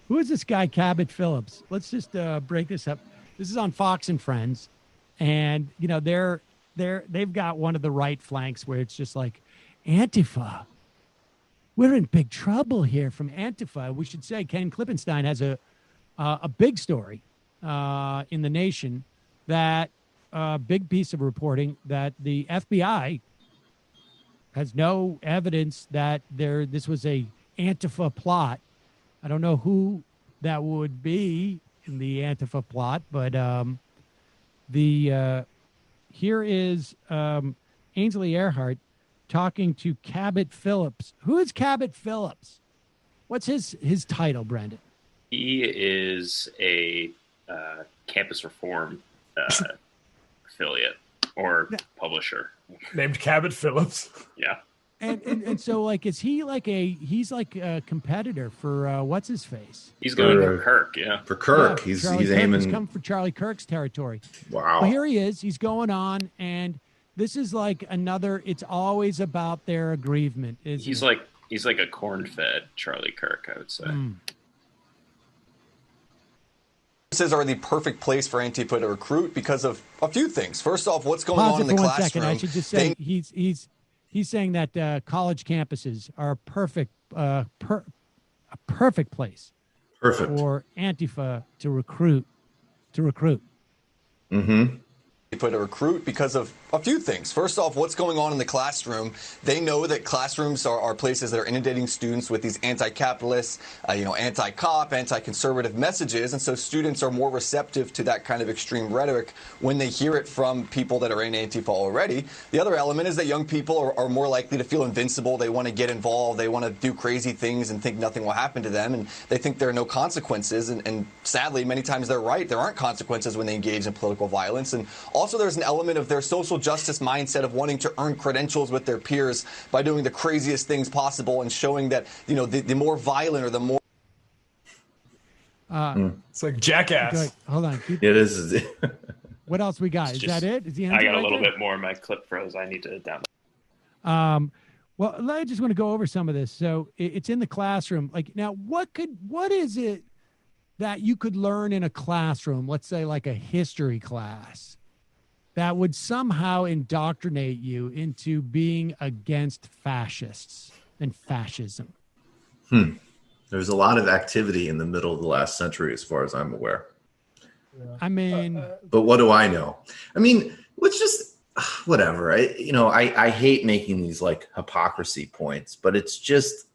Who is this guy, Cabot Phillips? Let's just break this up. This is on Fox and Friends, and you know they've got one of the right flanks where it's just like Antifa. We're in big trouble here from Antifa. We should say Ken Klippenstein has a big story in the Nation, that big piece of reporting that the FBI has no evidence that this was a Antifa plot. I don't know who that would be in the Antifa plot, but here is Ainsley Earhart talking to Cabot Phillips. Who is Cabot Phillips? What's his title, Brandon? He is a campus reform affiliate or publisher. Named Cabot Phillips. Yeah. And so, like, is he like he's like a competitor for what's his face? He's going for Kirk, yeah. For Kirk, yeah, he's Kirk. aiming. He's coming for Charlie Kirk's territory. Wow. Well, here he is. He's going on, and this is like another. It's always about their aggrievement. He's like a corn-fed Charlie Kirk, I would say. Are the perfect place for Antifa to recruit because of a few things. First off, what's going on in the classroom? Second. I should just say he's saying that college campuses are a perfect place for Antifa to recruit. Mm-hmm. To recruit because of a few things. First off, what's going on in the classroom? They know that classrooms are places that are inundating students with these anti-capitalist, anti-cop, anti-conservative messages, and so students are more receptive to that kind of extreme rhetoric when they hear it from people that are in Antifa already. The other element is that young people are more likely to feel invincible. They want to get involved. They want to do crazy things and think nothing will happen to them, and they think there are no consequences. And sadly, many times they're right. There aren't consequences when they engage in political violence. And also, there's an element of their social justice mindset of wanting to earn credentials with their peers by doing the craziest things possible and showing that, the more violent or the more. It's like Jackass. Hold on. It is. What else we got? Is that it? Is the I got a little bit more. My clip froze. I need to download. Well, I just want to go over some of this. So it's in the classroom. Like, now, what is it that you could learn in a classroom? Let's say like a history class, that would somehow indoctrinate you into being against fascists and fascism. There's a lot of activity in the middle of the last century, as far as I'm aware. Yeah. I mean, but what do I know? I mean, it's just whatever. I hate making these like hypocrisy points, but it's just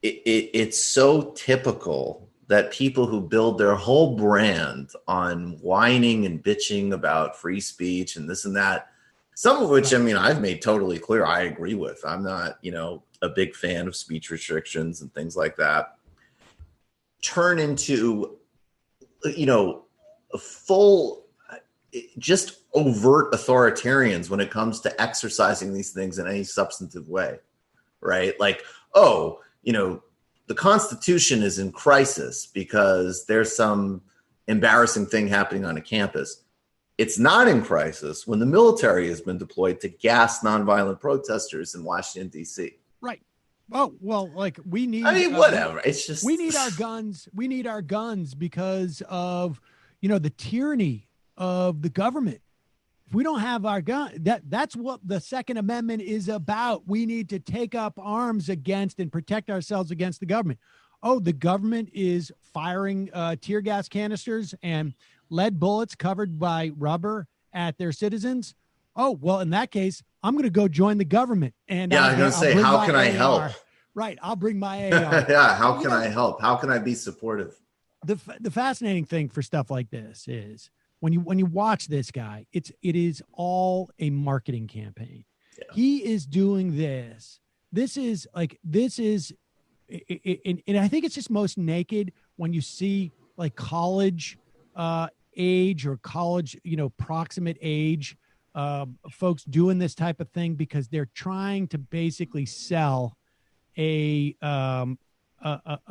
it's so typical that people who build their whole brand on whining and bitching about free speech and this and that, some of which, I've made totally clear I agree with. I'm not, a big fan of speech restrictions and things like that, turn into, full, just overt authoritarians when it comes to exercising these things in any substantive way, right? Like, the Constitution is in crisis because there's some embarrassing thing happening on a campus. It's not in crisis when the military has been deployed to gas nonviolent protesters in Washington, D.C. Right. Oh, well, like we need... whatever. It's just... We need our guns. We need our guns because of, the tyranny of the government. If we don't have our gun, that's what the Second Amendment is about. We need to take up arms against and protect ourselves against the government. Oh, the government is firing tear gas canisters and lead bullets covered by rubber at their citizens. Oh, well, in that case, I'm going to go join the government. And I'm going to say, how can I help? Right. I'll bring my AR. Yeah. How can I help? How can I be supportive? The fascinating thing for stuff like this is, when you watch this guy, it is all a marketing campaign. Yeah. He is doing this. And I think it's just most naked when you see like college age or college, proximate age folks doing this type of thing because they're trying to basically sell a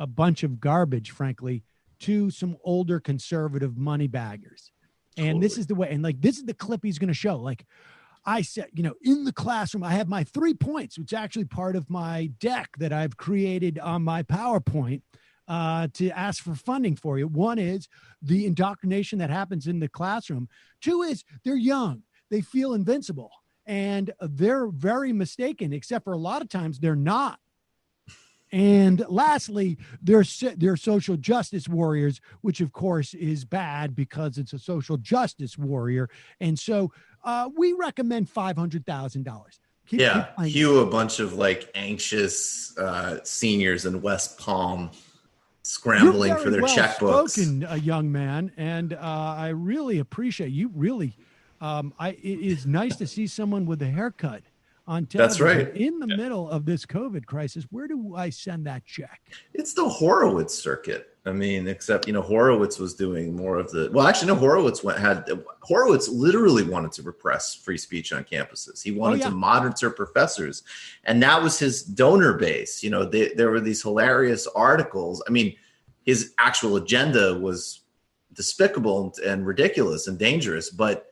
bunch of garbage, frankly, to some older conservative money baggers. And This is the way, and like, this is the clip he's going to show. Like, I said, in the classroom, I have my 3 points, which is actually part of my deck that I've created on my PowerPoint to ask for funding for you. One is the indoctrination that happens in the classroom. 2 is they're young. They feel invincible. And they're very mistaken, except for a lot of times they're not. And lastly, they're social justice warriors, which of course is bad because it's a social justice warrior. And so we recommend $500,000. Cue a bunch of like anxious seniors in West Palm scrambling for their checkbooks. Spoken, young man, and I really appreciate you. Really, it is nice to see someone with a haircut on television. That's right. In the middle of this COVID crisis. Where do I send that check? It's the Horowitz circuit. I mean, except, Horowitz was doing more of the, well, actually, no, Horowitz literally wanted to repress free speech on campuses. He wanted to monitor professors. And that was his donor base. There were these hilarious articles. I mean, his actual agenda was despicable and ridiculous and dangerous. But,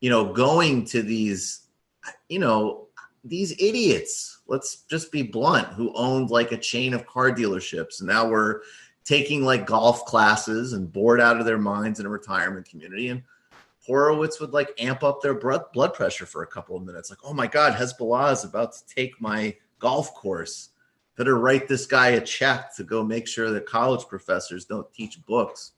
going to these, these idiots, let's just be blunt, who owned like a chain of car dealerships. And now we're taking like golf classes and bored out of their minds in a retirement community. And Horowitz would like amp up their blood pressure for a couple of minutes. Like, oh my God, Hezbollah is about to take my golf course. Better write this guy a check to go make sure that college professors don't teach books.